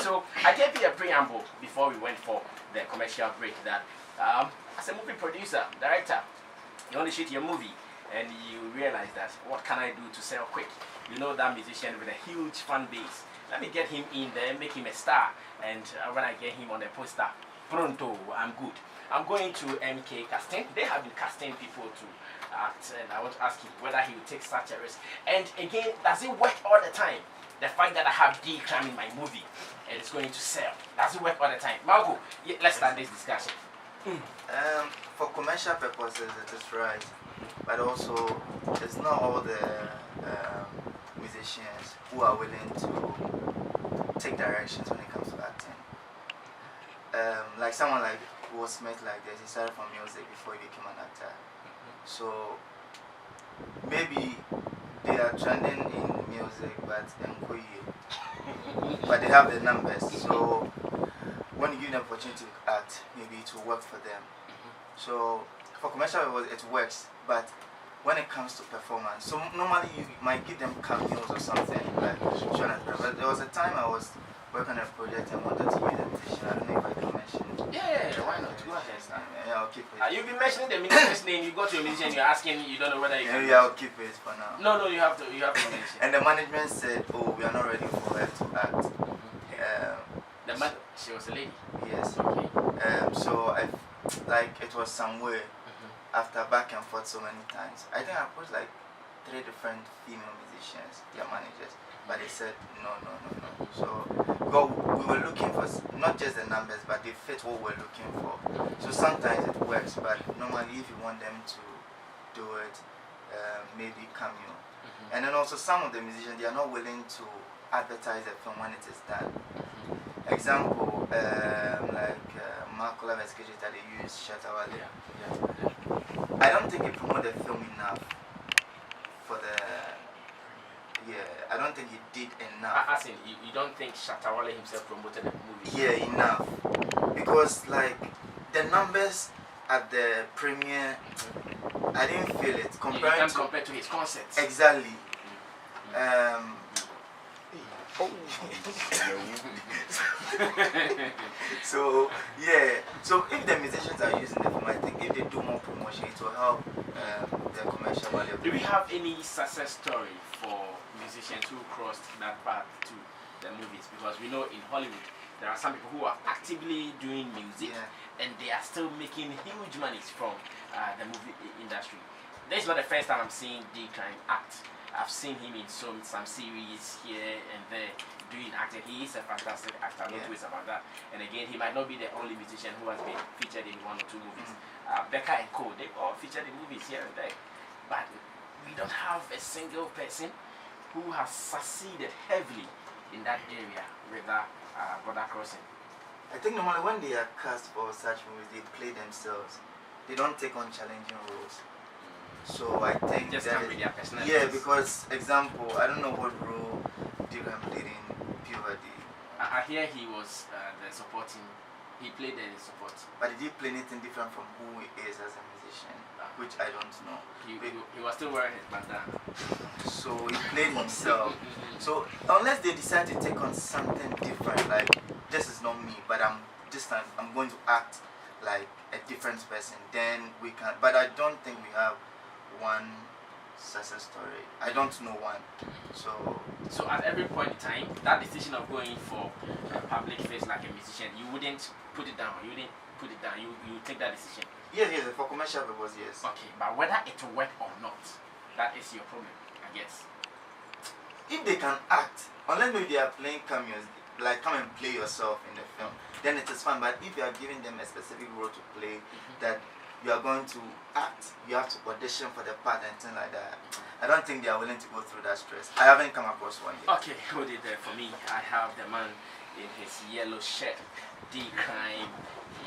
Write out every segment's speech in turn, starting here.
So I gave you a preamble before we went for the commercial break that as a movie producer, director, you want to shoot your movie and you realize that what can I do to sell quick? You know that musician with a huge fan base. Let me get him in there, make him a star, and when I get him on the poster, pronto, I'm good. I'm going to MK Casting. They have been casting people to act, and I want to ask him whether he will take such a risk. And again, does it work all the time? The fact that I have Cryme in my movie and it's going to sell, does it work all the time? Margo, let's start this discussion. For commercial purposes, it is right, but also it's not all the musicians who are willing to take directions when it comes to acting. Like someone like Will Smith, like this, he started from music before he became an actor. So maybe they are trending in music, but but they have the numbers. So when you give them the opportunity to act, maybe it will work for them. So for commercial it works, but when it comes to performance, so normally you might give them cameos or something like but there was a time I was working on a project and wanted to use a musician. I don't know if I can mention it. Yeah, why not? Go ahead. Yeah, I'll keep it. You've been mentioning the musician's name, you go to a musician, you're asking, you don't know whether you can. Yeah, I'll keep it for now. No, you have to mention. And the management said, oh, we are not ready for her to act. She was a lady? Yes. Okay. So it was somewhere after back and forth so many times. I think I approached like 3 different female musicians, their managers, but they said no. So we were looking for not just the numbers, but they fit what we're looking for. So sometimes it works, but normally if you want them to do it, maybe cameo. And then also some of the musicians, they are not willing to advertise the film when it is done. Example, like Makula Vescages that they use, Shatawale. I don't think he promoted the film enough for the. I don't think he did enough. As in, you don't think Shatawale himself promoted the movie? Yeah, enough. Because like the numbers at the premiere, I didn't feel it compared to his concerts. Exactly. So if the musicians are using the film, I think if they do more promotion, it will help the commercial value. Do we have any success story for musicians who crossed that path to the movies? Because we know in Hollywood there are some people who are actively doing music and they are still making huge monies from the movie industry. This is not the first time I'm seeing Cryme act. I've seen him in some series here and there doing acting. He is a fantastic actor, no twist about that. And again, he might not be the only musician who has been featured in 1 or 2 movies. Becca and Co, they all featured in movies here and there. But we don't have a single person who has succeeded heavily in that area with border crossing. I think normally when they are cast for such movies, they play themselves. They don't take on challenging roles. So I think just that can't be their personality. Yeah, because example, I don't know what role Cryme played in Puberty. I hear he was the supporting. He played the support. But did he play anything different from who he is as a musician? Which I don't know. He was still wearing his bandana. So he played himself. So unless they decide to take on something different, like this is not me, but this time I'm going to act like a different person, then we can. But I don't think we have one success story. I don't know one. So at every point in time, that decision of going for a public face like a musician, you wouldn't put it down. You take that decision. Yes, for commercial purpose, yes. Okay, but whether it will work or not, that is your problem, I guess. If they can act, unless maybe they are playing cameos, like come and play yourself in the film, then it is fine. But if you are giving them a specific role to play, that you are going to act, you have to audition for the part and things like that. I don't think they are willing to go through that stress. I haven't come across one yet. Okay, hold it there for me. I have the man in his yellow shirt, Cryme.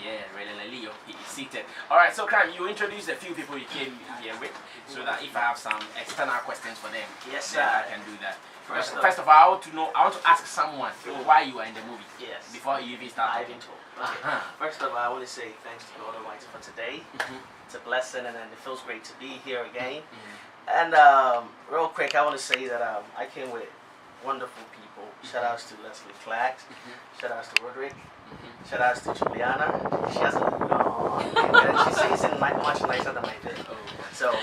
Yeah, really, Leo. He is seated. Alright, so Cryme, you introduced a few people you came here with, so that if I have some external questions for them, yes, then I can do that. First of all, I want to ask someone why you are in the movie. Yes. Before you even start talking. Okay. First of all, I want to say thanks to God Almighty for today. It's a blessing, and then it feels great to be here again. And real quick, I want to say that I came with wonderful people. Shout outs to Leslie Flax. Shout outs to Roderick. Shout outs to Juliana. She has a and she sings it much nicer than I did. So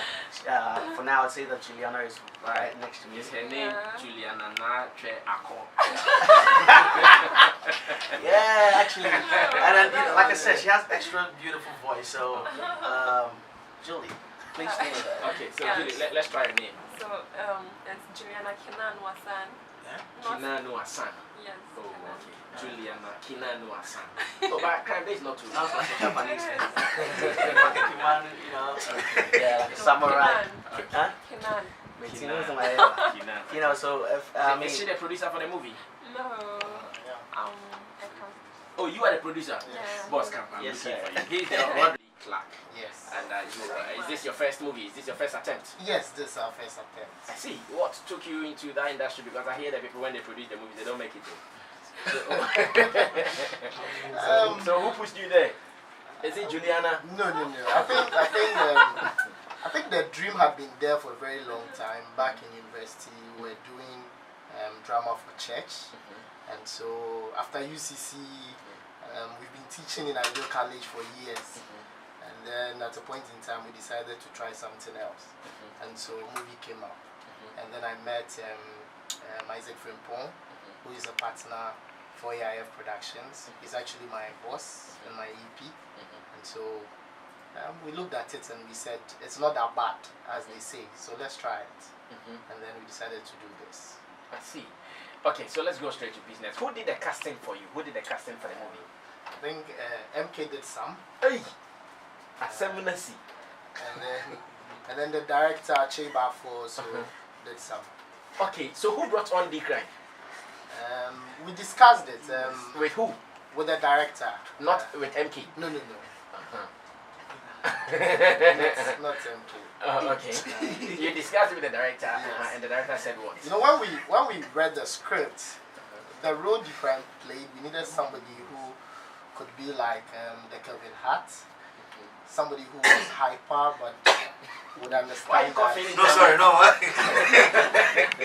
for now, I'd say that Juliana is right next to me. Is her name Juliana Natre Ako? Yeah, actually. And then, like I said, she has extra beautiful voice. So, Julie, please stay with that. Okay, so Julie, let's try her name. So it's Juliana Kinanwa-san. Kinanwa-san. Yes. Oh, okay. Juliana Kinanwa-san. Oh, but Cryme is not too. Sounds like a Japanese name. Yeah, like a samurai. Huh? Kinan. You know, so if is she the producer for the movie? No. I can't. Oh, you are the producer? Yeah. Boss Camp, I'm Yes, looking sir. for you. He's the Rodney Clark. Yes. And is this your first movie? Is this your first attempt? Yes, this is our first attempt. I see. What took you into that industry? Because I hear that people, when they produce the movies, they don't make it. So who pushed you there? Is it Juliana? No. I think the dream had been there for a very long time. Back in university, we were doing drama for church, and so after UCC, we've been teaching in Ideal College for years. And then at a point in time, we decided to try something else, and so a movie came up. And then I met Isaac Frimpong, who is a partner for AIF Productions. He's actually my boss and my EP. And so we looked at it and we said, it's not that bad as they say, so let's try it. And then we decided to do this. I see. Okay, so let's go straight to business. Who did the casting for you? Who did the casting for the movie? I think MK did some. Hey! Asemunasi. And then the director, Cheba, also did some. Okay, so who brought on the Cryme? We discussed it With who? with the director. Not with MK. No. Not MK. Oh, okay. You discussed it with the director, and the director said what? You know, when we read the script, the role Cryme played, we needed somebody who could be like the Kevin Hart, somebody who was hyper but would understand. Why you that, feeling? No, sorry, no.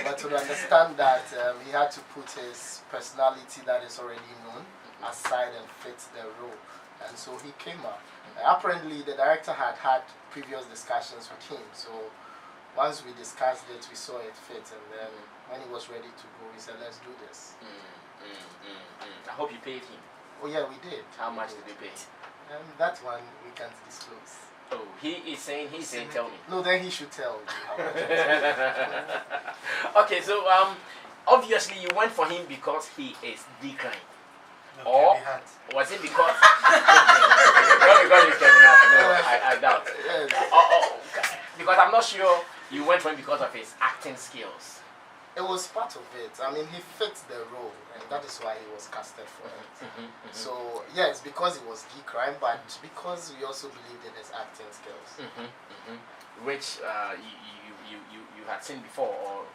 but would understand that he had to put his personality that is already known aside and fit the role, and so he came up. Apparently, the director had had previous discussions with him, so once we discussed it, we saw it fit, and then when he was ready to go, he said, let's do this. I hope you paid him. Oh yeah, we did. How much did you pay? That one we can't disclose. Oh, he's saying, tell me. No, then he should tell you how much. Okay, so obviously you went for him because he is the Cryme. Or was it because not because he's Kevin Hart? No, I doubt. Yes. Because I'm not sure you went for him because of his acting skills. It was part of it. I mean, he fit the role, and that is why he was casted for it. So, yes, because he was the Cryme, but because we also believed in his acting skills. Which you had seen before, or?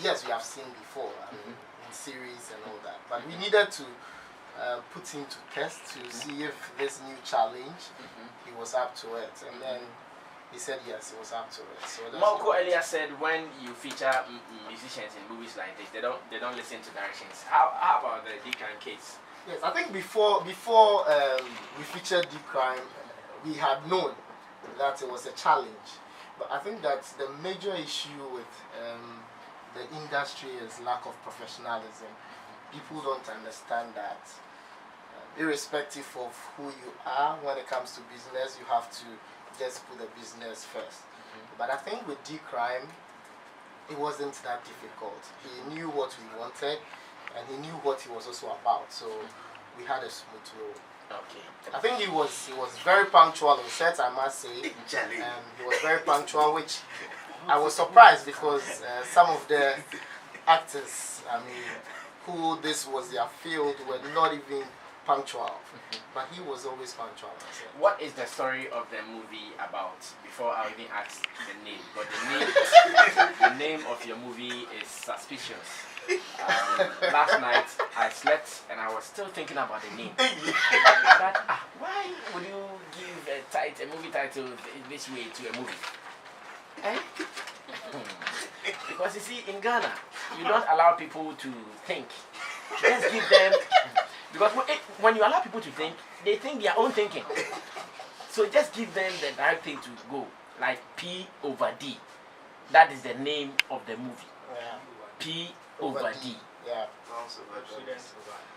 Yes, we have seen before, I mean, in series and all that. But we needed to put him to test to see if this new challenge, he was up to it. And then he said yes, he was up to it. So Malco earlier said when you feature musicians in movies like this, they don't listen to directions. How about the Cryme case? Yes, I think before we featured Cryme, we had known that it was a challenge. But I think that the major issue with the industry is lack of professionalism. People don't understand that irrespective of who you are, when it comes to business, you have to just put the business first. But I think with Cryme, it wasn't that difficult. He knew what we wanted, and he knew what he was also about. So we had a smooth roll. Okay. I think he was very punctual on set, I must say. He was very punctual, which I was surprised because some of the actors, I mean, who this was their field, were not even punctual. But he was always punctual. What is the story of the movie about? Before I even ask the name, but the name of your movie is suspicious. Last night I slept and I was still thinking about the name. But why would you give a movie title this way to a movie? Eh? Because you see, in Ghana, you don't allow people to think. Just give them, because when you allow people to think, they think their own thinking. So just give them the direct thing to go, like P over D. That is the name of the movie. Yeah. P over D. Yeah.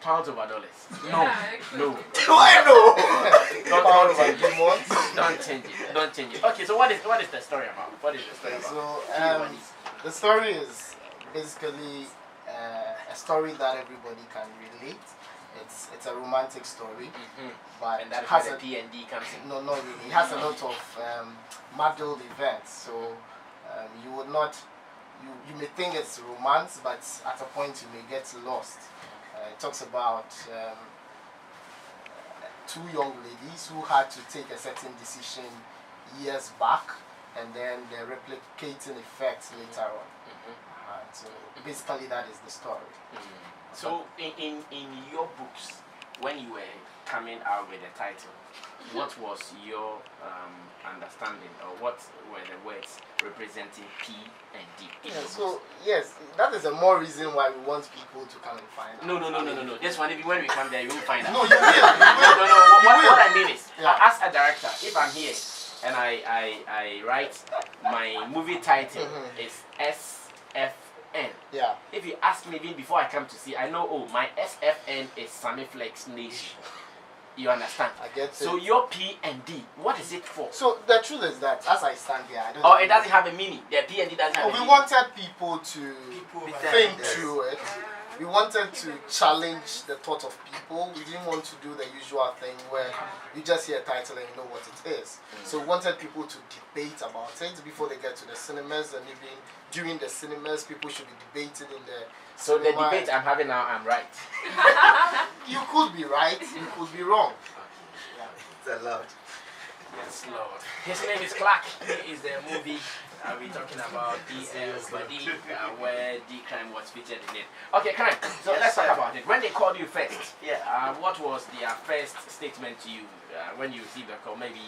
Pounds over dollars. No. I know. Don't change it. Don't change it. Don't change it. Okay, so what is the story about? What is the story about? So the story is basically a story that everybody can relate. It's a romantic story, but And that is has where a the P and D comes in. no, not really. It has a lot of muddled events. So you would not. You may think it's romance, but at a point you may get lost. It talks about two young ladies who had to take a certain decision years back, and then the replicating effects later on. So basically that is the story. So in your books, when you were coming out with the title, what was your understanding, or what were the words representing P and D? Yeah, so yes, that is a more reason why we want people to come and find out. No. This one, when we come there, you will find out. No, you will. No. What I mean is, Yeah. as a director, if I'm here and I write my movie title is SFN. Yeah. If you ask me even before I come to see, I know, oh, my SFN is Sammy Flex Nation. You understand? I get it. So your P and D, what is it for? So the truth is that as I stand here, I don't. Oh, it doesn't have a meaning. The P and D doesn't have a We meaning. wanted people to Yes. think through it. We wanted to challenge the thought of people. We didn't want to do the usual thing where you just hear a title and you know what it is. So we wanted people to debate about it before they get to the cinemas, and even during the cinemas, people should be debating in the So the cinema. debate I'm having now, I'm right. You could be right, you could be wrong. It's allowed. Yes, Lord. His name is Clark. He is the movie we're talking about, where Cryme was featured in it. Okay, Cryme, so Yes, let's sir. talk about it. When they called you first, Yeah. what was their first statement to you when you received the call? Maybe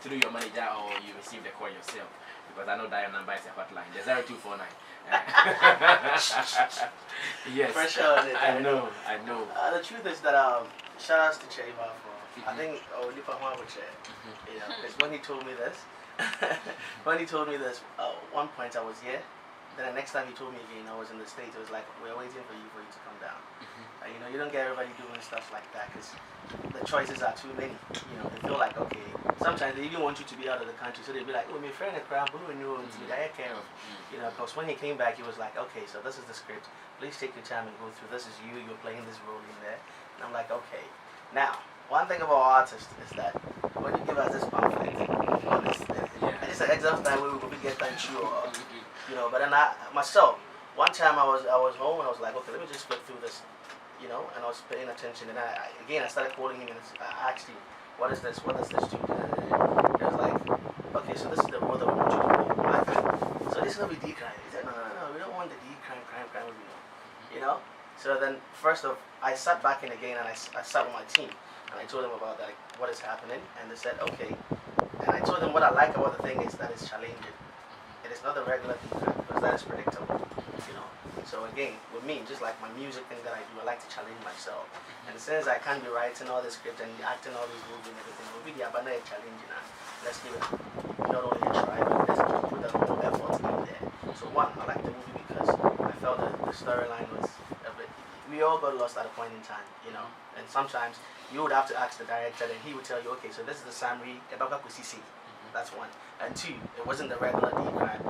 through your manager, or you received the call yourself? Because I know that your number is a hotline, the 0249. Yes. Pressure on it. I know. The truth is that shout outs to Cheva for I think Olipa Mwabuche, you know, because when he told me this, one point I was here, then the next time he told me again I was in the States. It was like, we're waiting for you to come down. You know, you don't get everybody doing stuff like that because the choices are too many. You know, they feel like, okay, sometimes they even want you to be out of the country, so they'll be like, oh, my friend, you know, because when he came back, he was like, okay, so this is the script. Please take your time and go through. This is you. You're playing this role in there. And I'm like, okay. Now, one thing about artists is that when you give us this pamphlet, I just an exam time where we could get that sure, you know. But then myself, one time I was home and I was like, okay, let me just flip through this, you know. And I was paying attention, and I started calling him and I asked him, what is this? What does this do? And he was like, okay, so this is the role that we want you to play. So this is gonna be D-Cryme. He said, no, we don't want the D-Cryme movie, you know. So then, first off, I sat back in again and I sat with my team and I told them about that, like, what is happening, and they said, okay. And I told them what I like about the thing is that it's challenging. It is not the regular D-Cryme because that is predictable, you know. So again, with me, just like my music thing that I do, I like to challenge myself. And since I can't be writing all the script and acting all these movies and everything, we'll be the Abana challenging and let's give it not only a try, but let's put that whole effort in there. So one, I like the movie because I felt that the storyline was a bit, we all got lost at a point in time, you know. And sometimes you would have to ask the director and he would tell you, okay, so this is the summary, that's one. And two, it wasn't the regular D-Cryme.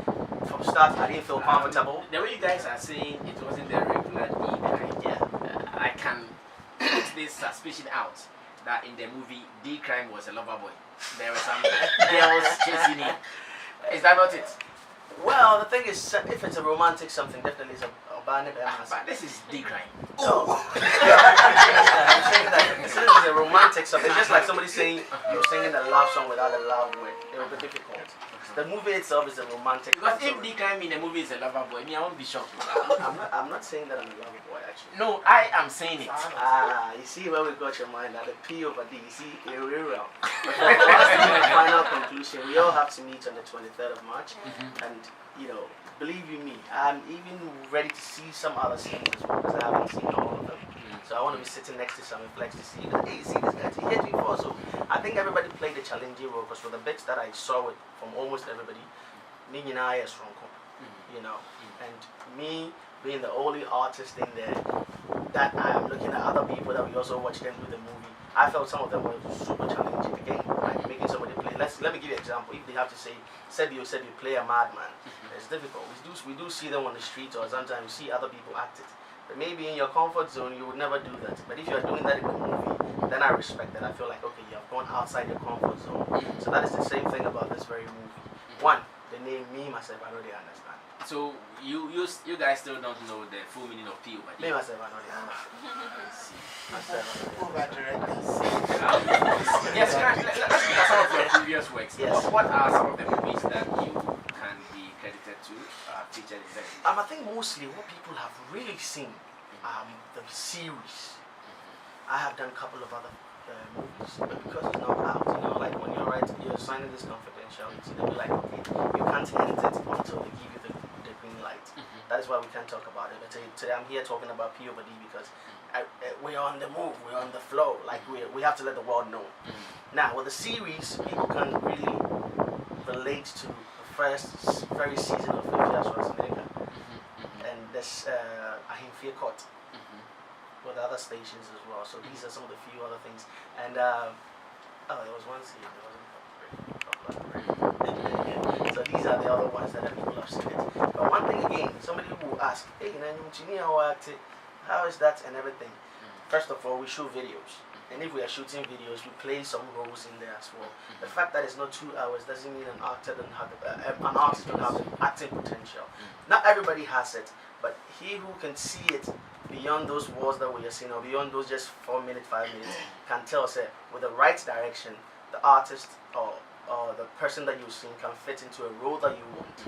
From start, I didn't feel comfortable. The way you guys are saying it wasn't the regular D-Cryme, I can put this suspicion out that in the movie D-Cryme was a lover boy. There were some girls chasing him. Is that not it? Well, the thing is, if it's a romantic something, definitely it's a band. But this is D-Cryme. No. I'm saying that this is a romantic something. Just like somebody saying you're singing a love song without a love word. It will be difficult. the movie itself is a romantic. Because if the Cryme in the movie is a lover boy, me I won't be shocked. I'm not saying that I'm a lover boy actually. No, I am saying it. You see where we got your mind at the P over D. You see, real. Final conclusion. We all have to meet on the 23rd of March, and you know, believe you me, I'm even ready to see some other scenes as well because I haven't seen all of them. So I want to be sitting next to Sammy Flex to see that, hey, see this guy, he hit before. So I think everybody played a challenging role because for the bits that I saw it from almost everybody, me and I are strong, you know, and me being the only artist in there that I am looking at other people that we also watch them do the movie. I felt some of them were super challenging again, like making somebody play. Let me give you an example. If they have to say, said you play a madman, it's difficult. We do see them on the street or sometimes we see other people act it. But maybe in your comfort zone, you would never do that. But if you're doing that in the movie, then I respect that. I feel like, okay, you have gone outside your comfort zone. So that is the same thing about this very movie. One, the name me, myself, I already understand. So you guys still don't know the full meaning of P over D? Me, myself, I already understand. Yes, let's look at some of your previous works. Yes. What are some of the movies that you can be credited to, featured in them? I think mostly what people have really seen, the series. I have done a couple of other movies, but because it's not out, you know, like when you're signing this confidentiality, they'll be like, okay, you can't end it until they give you the green light. That is why we can't talk about it. But today I'm here talking about P over D because we're on the move, we're on the flow, like we have to let the world know. Now, with the series, people can really relate to the first very season of Fifia Schwarzenegger and this Ahimfia Court with other stations as well. So these are some of the few other things. And there was one scene that wasn't. So these are the other ones that people have seen it. But one thing again, somebody will ask, hey, how is that and everything? First of all, we shoot videos. And if we are shooting videos, we play some roles in there as well. The fact that it's not 2 hours doesn't mean an artist don't have acting potential. Not everybody has it, but he who can see it beyond those walls that we are seeing, or beyond those just 4 minutes, 5 minutes, can tell us that with the right direction, the artist or the person that you've seen can fit into a role that you want.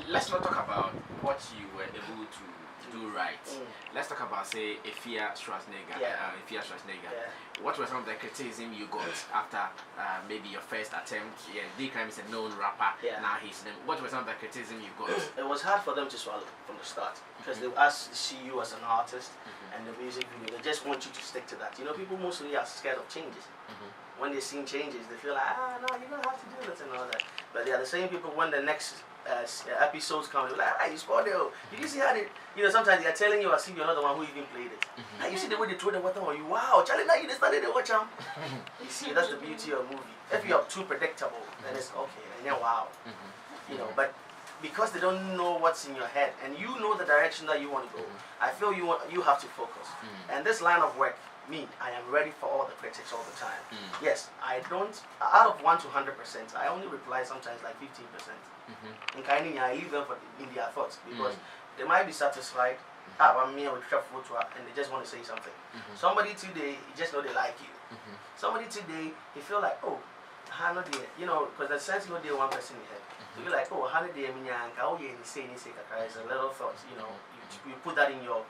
Let's not talk about what you were able to do right. Let's talk about, say, Fifia Schwarzenegger. What were some of the criticism you got after maybe your first attempt? Yeah, Cryme is a known rapper. Now he's known. What were some of the criticism you got? It was hard for them to swallow from the start because they ask to see you as an artist and the music video. They just want you to stick to that. You know, people mostly are scared of changes. When they see changes, they feel like, no, you're gonna have to do this and all that. But they are the same people when the next episodes come, they're like, you spoiled it. Did you see how they, you know, sometimes they are telling you as if you're not the one who even played it. And you see the way they throw the water on you, wow, Charlie, now you just started to watch them. You see, that's the beauty of a movie. If you are too predictable, then it's okay, and then wow. You know, but because they don't know what's in your head, and you know the direction that you want to go, I feel you have to focus. And this line of work, I am ready for all the critics all the time. Yes, I don't, out of 1 to 100%, I only reply sometimes like 15%. I leave them in their thoughts because they might be satisfied, I'm here with photo and they just want to say something. Somebody today, you just know they like you. Somebody today, you feel like, oh, you know, because the sense no day one person in head. So you're like, oh, how did they mean? It's a little thought, you know, you put that in your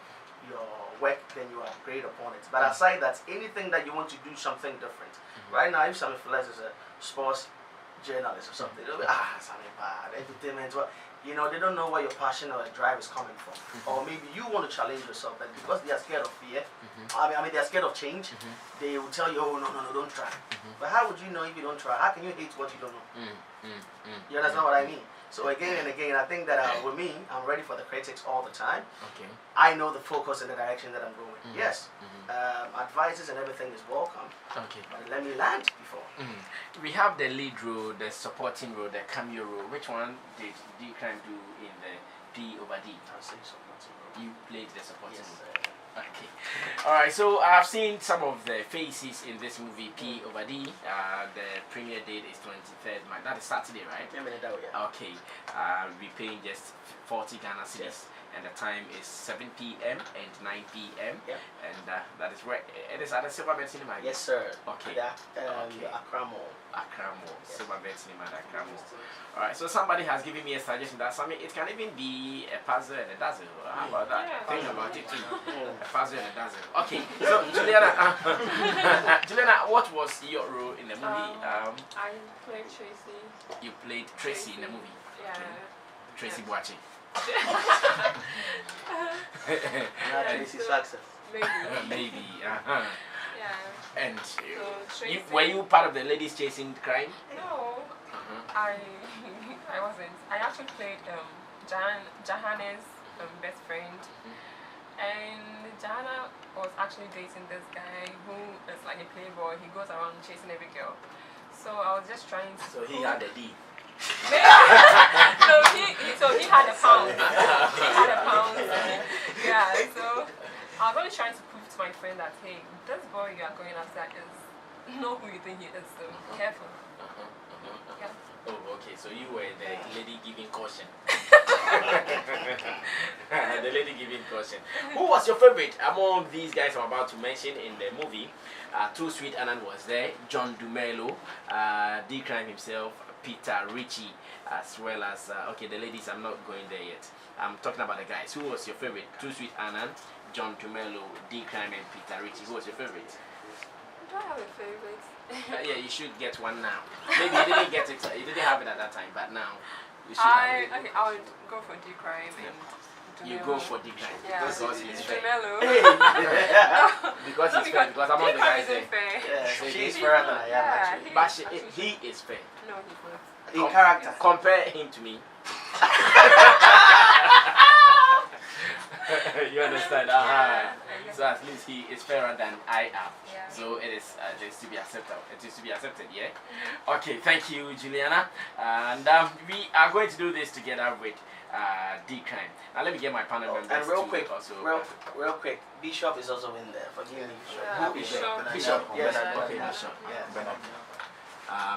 work, then you are great upon it. But aside that, anything that you want to do something different. Right now, if Sammy Flex is a sports journalist or something, they'll be, Sammy bad, entertainment. Well, you know, they don't know where your passion or drive is coming from. Or maybe you want to challenge yourself, but because they are scared of fear, I mean, they are scared of change, they will tell you, oh, no, don't try. But how would you know if you don't try? How can you hate what you don't know? You understand what I mean? So again and again, I think that with me, I'm ready for the critics all the time. I know the focus and the direction that I'm going. Yes, advices and everything is welcome. But let me land before. We have the lead role, the supporting role, the cameo role. Which one did Cryme do in the P over D? I'll say supporting role. You played the supporting role. Okay. Alright, so I've seen some of the faces in this movie, P over D. The premiere date is 23rd March. That is Saturday, right? Okay. We're paying just 40 Ghana cedis. and the time is 7 p.m. and 9 p.m. Yep. And that is where it is at the Silverbird Cinema. Yes, sir. Okay. Yeah. Okay. Accra Mall. Accra Mall, Silverbird Cinema at Accra Mall. Alright, so somebody has given me a suggestion that it can even be a puzzle and a dazzle. How about that? Yeah. Think about it too. A puzzle and a dazzle. Okay, so Juliana, Juliana, what was your role in the movie? I played Tracy. You played Tracy in the movie. Yeah. Tracy Boache. Tracy success. Maybe. Maybe. Yeah. And Tracy. were you part of the ladies chasing crime? No. I wasn't. I actually played Jahanna's best friend, and Jahanna was actually dating this guy who is like a playboy. He goes around chasing every girl. So I was just trying to. So he had a D. So he had a pound. He had a pound. Yeah. So I was only trying to prove to my friend that hey, this boy you are going after is not who you think he is. So careful. Yeah. Oh, okay. So you were the lady giving caution. The lady giving caution. Who was your favorite among these guys I'm about to mention in the movie? Too Sweet Anand was there. John Dumelo, D Cryme himself, Peter Ritchie, as well as okay, the ladies. I'm not going there yet. I'm talking about the guys. Who was your favorite? Too Sweet Anand, John Dumelo, D Cryme, and Peter Ritchie. Who was your favorite? Do I have a favorite? Yeah, you should get one now. Maybe you didn't get it. You didn't have it at that time, but now you should have it. Okay, I would go for D Cryme and You go for D Cryme yeah. because he's fair. Dumelo. Because he's fair. Because among the guys there. fair. Yeah, So she's he- fairer than I am Yeah, actually. But he is fair. No, he's not. In character. Compare him to me. You understand? So at least he is fairer than I am. Yeah. So it is to be accepted. It is to be accepted, yeah? Okay, thank you, Juliana. And we are going to do this together with D Cryme. Now let me get my panel members. And real to quick, also. real quick, Bishop is also in there. Forgive me. Yeah, Who is Bishop. Bishop. Yes. Okay, Bishop. Yeah.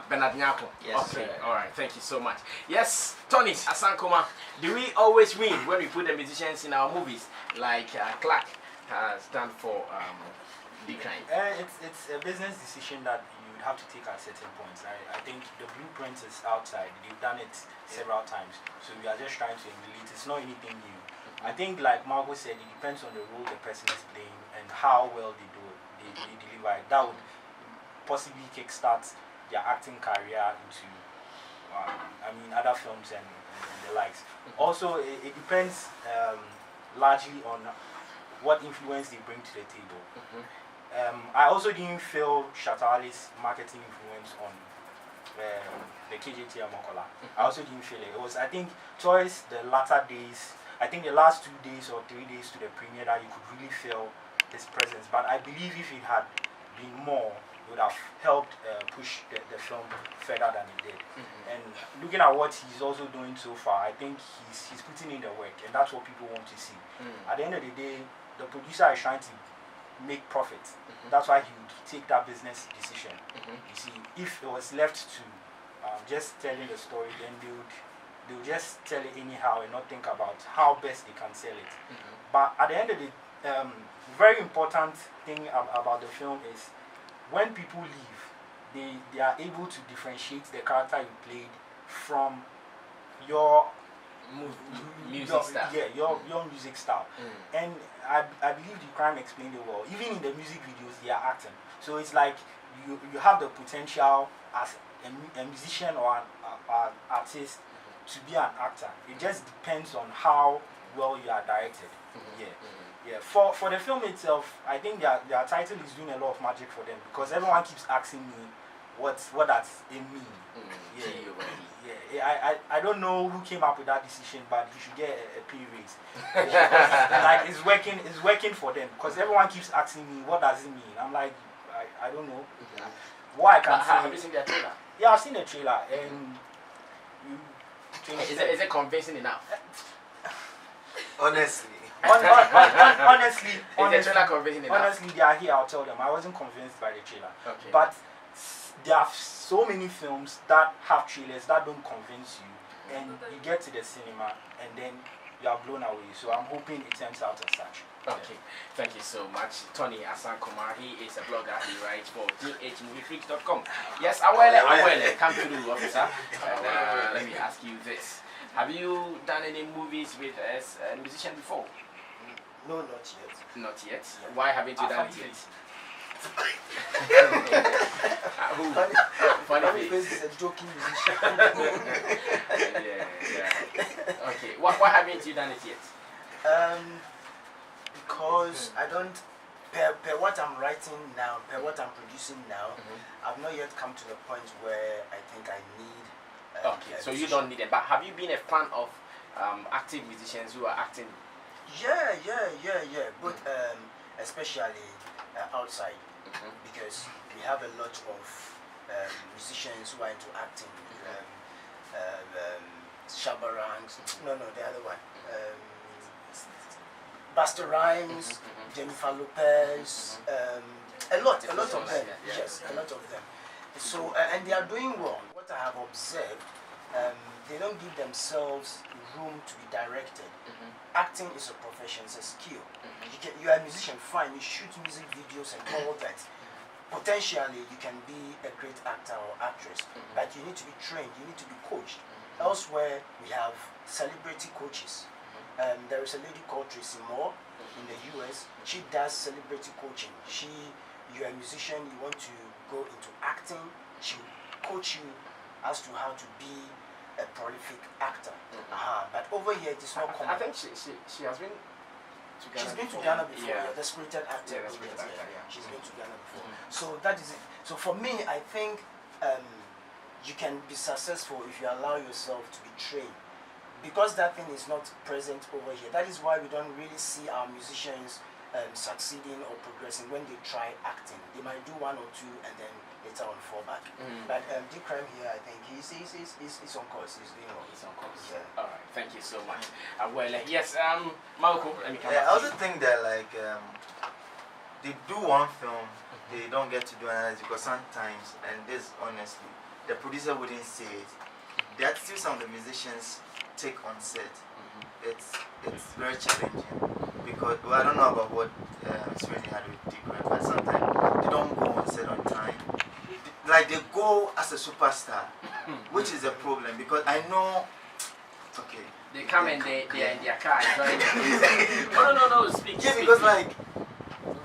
Bernard Nyako. Yes, okay, sir. all right, thank you so much. Yes, Tony Asankoma, do we always win when we put the musicians in our movies like Clark has done for D Cryme? It's a business decision that you would have to take at certain points. I think the blueprint is outside. You've done it several times, so we are just trying to emulate. It's not anything new. I think, like Margot said, it depends on the role the person is playing and how well they deliver it. That would possibly kickstart their acting career into other films and the likes. Also, it depends largely on what influence they bring to the table. I also didn't feel Shatali's marketing influence on the KJT Mokola. I also didn't feel it. It was, I think, towards the latter days, I think the last 2 days or 3 days to the premiere that you could really feel his presence. But I believe if it had been more, it would have helped push the film further than it did. And looking at what he's also doing so far, I think he's putting in the work, and that's what people want to see. At the end of the day, the producer is trying to make profit. That's why he would take that business decision. You see, if it was left to just telling the story, then they would just tell it anyhow and not think about how best they can sell it. But at the end of the very important thing about the film is when people leave, they are able to differentiate the character you played from your music style. Yeah, your music style. And I believe the Cryme explained it well. Even in the music videos, they are acting. So it's like you have the potential as a musician or an artist to be an actor. It just depends on how well you are directed. Yeah. For the film itself, I think their title is doing a lot of magic for them because everyone keeps asking me what does it mean. I don't know who came up with that decision, but you should get a pay raise. Like it's working for them because everyone keeps asking me what does it mean. I'm like I don't know. What I can say. Have you seen the trailer? Yeah, I've seen the trailer and is it convincing enough? Honestly. Honestly, is the trailer convincing enough? honestly, they are here. I'll tell them. I wasn't convinced by the trailer, Okay. but there are so many films that have trailers that don't convince you, and you get to the cinema, and then you are blown away. So I'm hoping it turns out as such. Okay, thank you so much. Tony Asankoma, he is a blogger, he writes for dhmoviefreaks.com. Yes, Awele, come through, officer. Let me ask you this. Have you done any movies with a musician before? No, not yet. Not yet? Why haven't you done it yet? Funny because he's a joking musician. yeah. Okay, why haven't you done it yet? Because I don't, per what I'm writing now, per what I'm producing now, I've not yet come to the point where I think I need. Okay, so you don't need it. But have you been a fan of active musicians who are acting? Yeah. But especially outside, because we have a lot of musicians who are into acting. Shabarangs, no, the other one. Buster Rhymes, Jennifer Lopez, a lot of them. Yes, a lot of them. So and they are doing well. What I have observed, they don't give themselves room to be directed. Acting is a profession, it's a skill. You are a musician, fine. You shoot music videos and all that. Potentially, you can be a great actor or actress, but you need to be trained. You need to be coached. Elsewhere, we have celebrity coaches. There is a lady called Tracy Moore in the US. She does celebrity coaching. You're a musician, you want to go into acting, she will coach you as to how to be a prolific actor. But over here, it is not common. I think she has been to Ghana. She's been to Ghana before, yeah. the spirited actor. Yeah, the spirited actor, yeah. She's been to Ghana before. So that is it. So for me, I think you can be successful if you allow yourself to be trained. Because that thing is not present over here. That is why we don't really see our musicians succeeding or progressing when they try acting. They might do one or two and then later on fall back. But Cryme here, I think he's on course. He's doing well. He's on course. Yeah. All right. Thank you so much. Well, yes. Malcolm, let me come I back also to you. think that like they do one film, they don't get to do another because sometimes, and this honestly, the producer wouldn't say it. The attitude some of the musicians take on set, it's very challenging because I don't know about what experience you had with Cryme, but sometimes they don't go on set on time. Like they go as a superstar, which is a problem because I know. Okay. They come and they are in their car. No, speak. Yeah, because like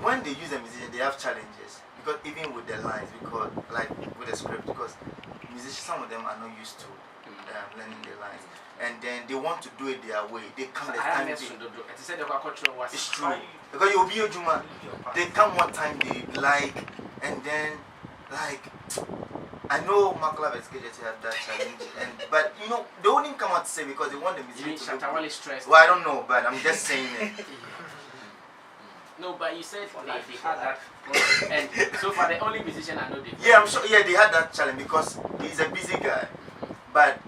when they use a musician, they have challenges because even with their lines, because like with the script, because musicians, some of them are not used to learning their lines, and then they want to do it their way. They come the time they. It's true because you'll be a Juma. They come what time they like, and then like I know Makla Veskejet had that challenge, but you know they wouldn't come out to say because they want the musician to look good. Stressed. Well, I don't know, but I'm just saying it. No, but you said they had that. And so far, the only musician I know they. Yeah, I'm sure. Yeah, they had that challenge because he's a busy guy, but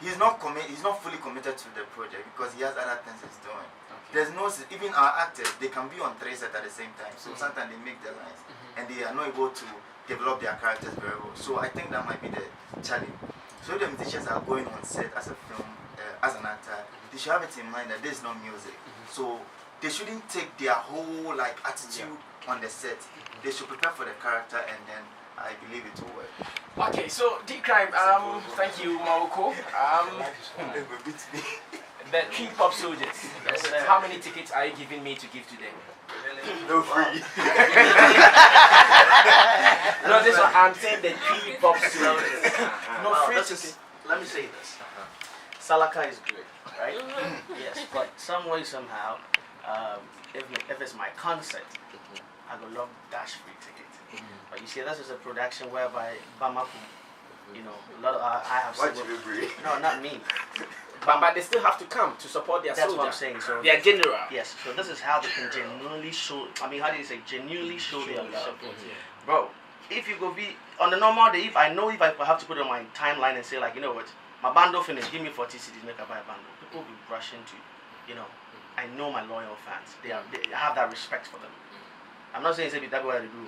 he's not fully committed to the project because he has other things he's doing. Okay. There's no even our actors, they can be on 3 sets at the same time. So sometimes they make their lines and they are not able to develop their characters very well. So I think that might be the challenge. So the musicians are going on set as a film, as an actor, they should have it in mind that this is not music. So they shouldn't take their whole like attitude on the set. They should prepare for the character and then I believe it will work. Okay, so Cryme, thank you, Maoko. The 3 pop soldiers. How many tickets are you giving me to give to them? No free. No, this one I'm saying the 3 pop soldiers. No free tickets. Let me say this. Salaka is good, right? Yes, but some way, somehow, if it's my concert, I go love dash free ticket. But you see, this is a production whereby Bamaku, you know, a lot of I have. What you agree? No, not me. But they still have to come to support their That's soldier. what I'm saying. So they are general. Yes. So this is how they can genuinely show. I mean, how do you say genuinely show their love, bro? If you go be on the normal day, if I have to put it on my timeline and say like, you know what, my bando finished, give me 40 CDs, make I buy a bando. People will be rushing to, you know. I know my loyal fans. They have that respect for them. I'm not saying it's that way to do.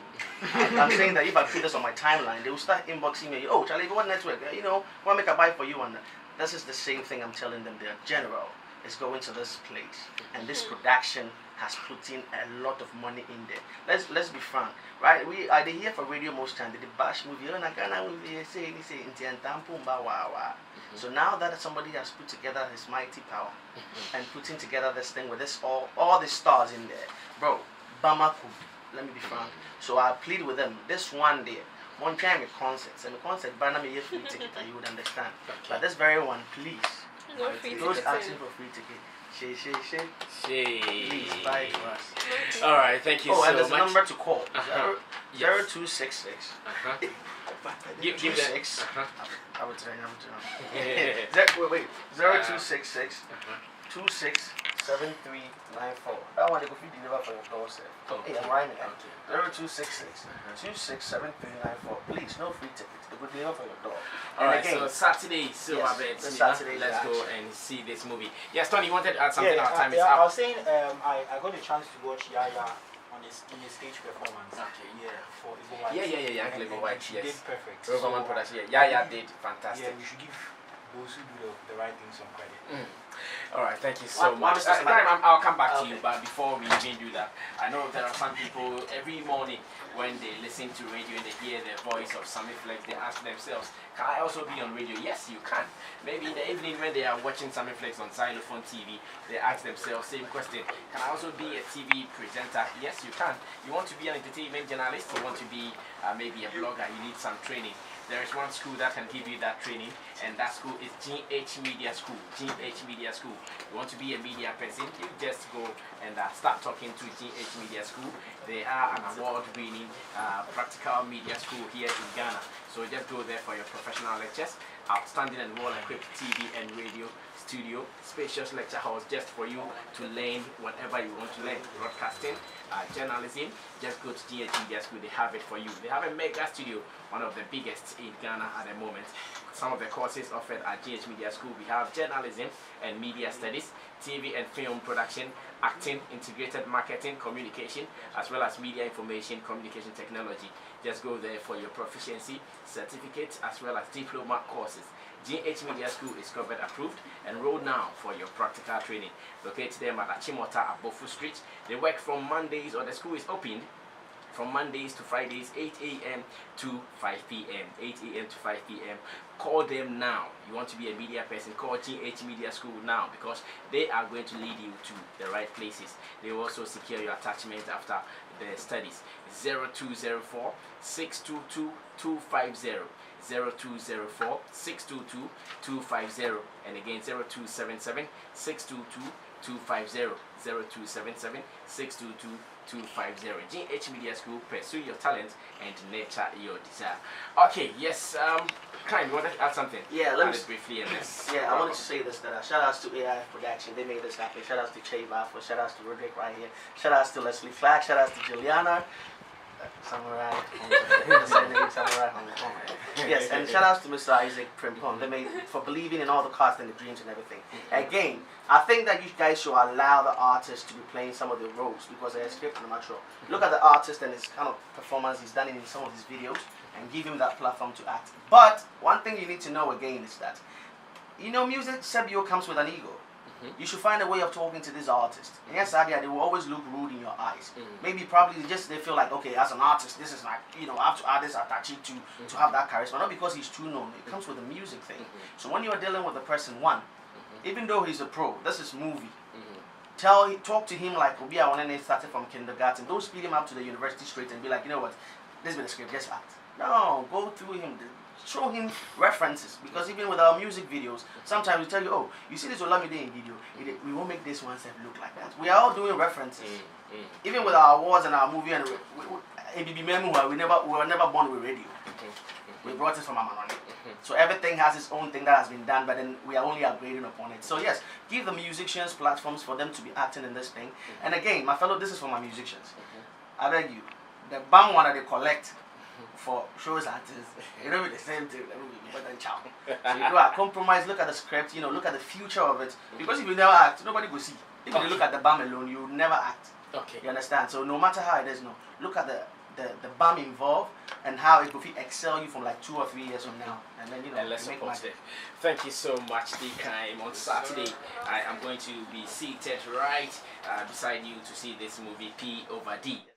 I'm saying that if I put this on my timeline, they will start inboxing me. Oh, Charlie, what network? You know, what make I buy for you? And this is the same thing I'm telling them. They are general. is going to this place, and this production has put in a lot of money in there. Let's be frank, right? We are here for radio most time. The bash movie, so now that somebody has put together his mighty power and putting together this thing with this all the stars in there, bro, Bamaku, let me be frank. So I plead with them. This one day, one time a concert, and the concert, banner me a free ticket, and you would understand. But this very one, please, those asking for free ticket. Please buy it for us. All right, thank you so much. And there's a number to call. 0266. Give them. I would try. Wait. 0266 267394. That one they go feed deliver for your doorstep. Hey, I'm writing it. 0266 267394. Please, no free tickets. They go deliver for your door. All right, so Saturday, Saturday, let's go and see this movie. Yes, Tony, you wanted to add something? Our time is I up. was saying I got a chance to watch Yaya in his stage performance. Okay. Yeah, for Igbo White. Yeah, Igbo White. She Yes. did perfect. Roverman production. Yeah, did fantastic. Yeah, we should give those who do the right thing some credit. All right, thank you so much. I'll come back to you, but before we even do that, I know there are some people every morning when they listen to radio and they hear the voice of Sammy Flex, they ask themselves, can I also be on radio? Yes, you can. Maybe in the evening when they are watching Sammy Flex on Zylofon TV, they ask themselves same question, can I also be a TV presenter? Yes, you can. You want to be an entertainment journalist, you want to be maybe a blogger, you need some training. There is one school that can give you that training, and that school is GH Media School. GH Media School. You want to be a media person, you just go and start talking to GH Media School. They are an award-winning practical media school here in Ghana. So just go there for your professional lectures. Outstanding and well-equipped TV and radio studio, spacious lecture halls just for you to learn whatever you want to learn. Broadcasting, journalism, just go to GH Media School, they have it for you. They have a mega studio, one of the biggest in Ghana at the moment. Some of the courses offered at GH Media School, we have journalism and media studies, TV and film production, acting, integrated marketing, communication, as well as media information, communication technology. Just go there for your proficiency certificates as well as diploma courses. GH Media School is covered approved. Enroll now for your practical training. Locate them at Achimota at Bofu Street. They work from Mondays, or the school is opened from Mondays to Fridays, 8 a.m. to 5 p.m. 8 a.m. to 5 p.m. Call them now. You want to be a media person, call GH Media School now, because they are going to lead you to the right places. They will also secure your attachment after the studies. 0204 622 250. 0204 622 250, and again 0277 622 250. 0277 622 250. GH Media School, pursue your talent and nurture your desire. Okay, yes, Cryme, you wanted to add something? Yeah, let me briefly in this. Yeah, I wanted to say this, that shout outs to AI Production, they made this happen. Shout outs to Cheva, shout outs to Roderick right here. Shout outs to Leslie Flack, shout outs to Juliana. Samurai Hong Kong. Yes, and shout outs to Mr. Isaac Primpon. They made for believing in all the cast and the dreams and everything. Again, I think that you guys should allow the artist to be playing some of the roles because they're script and natural. Look at the artist and his kind of performance he's done in some of his videos and give him that platform to act. But one thing you need to know again is that, you know, music, Sebio comes with an ego. You should find a way of talking to this artist. And yes, Adia, they will always look rude in your eyes. Maybe probably just they feel like, okay, as an artist, this is like, you know, I have to add this attached to have that charisma. Not because he's too known. It comes with the music thing. So when you're dealing with a person, one, even though he's a pro, this is movie. Talk to him like Obia when they started from kindergarten. Don't speed him up to the university straight and be like, you know what, this is the script, just act. No, go through him. Show him references, because even with our music videos, sometimes we tell you, oh, you see this Olamide in video, we won't make this one look like that. We are all doing references. Even with our awards and our movie, and ABB Memu, we were never born with radio. We brought it from Amanoni. So everything has its own thing that has been done, but then we are only upgrading upon it. So yes, give the musicians platforms for them to be acting in this thing. And again, my fellow, this is for my musicians. I beg you, the BAM one that they collect for shows artists, it don't be the same thing. That will be better than chow. So you do a compromise, look at the script, you know, look at the future of it. Because if you never act, nobody will see. If you look at the BAM alone, you never act. Okay. You understand? So no matter how it is, no. Look at the the BAM involved and how it could excel you from like 2 or 3 years from now. And then, you know, And let's make support magic. it. Thank you so much, Cryme. On Saturday, I am going to be seated right beside you to see this movie P over D.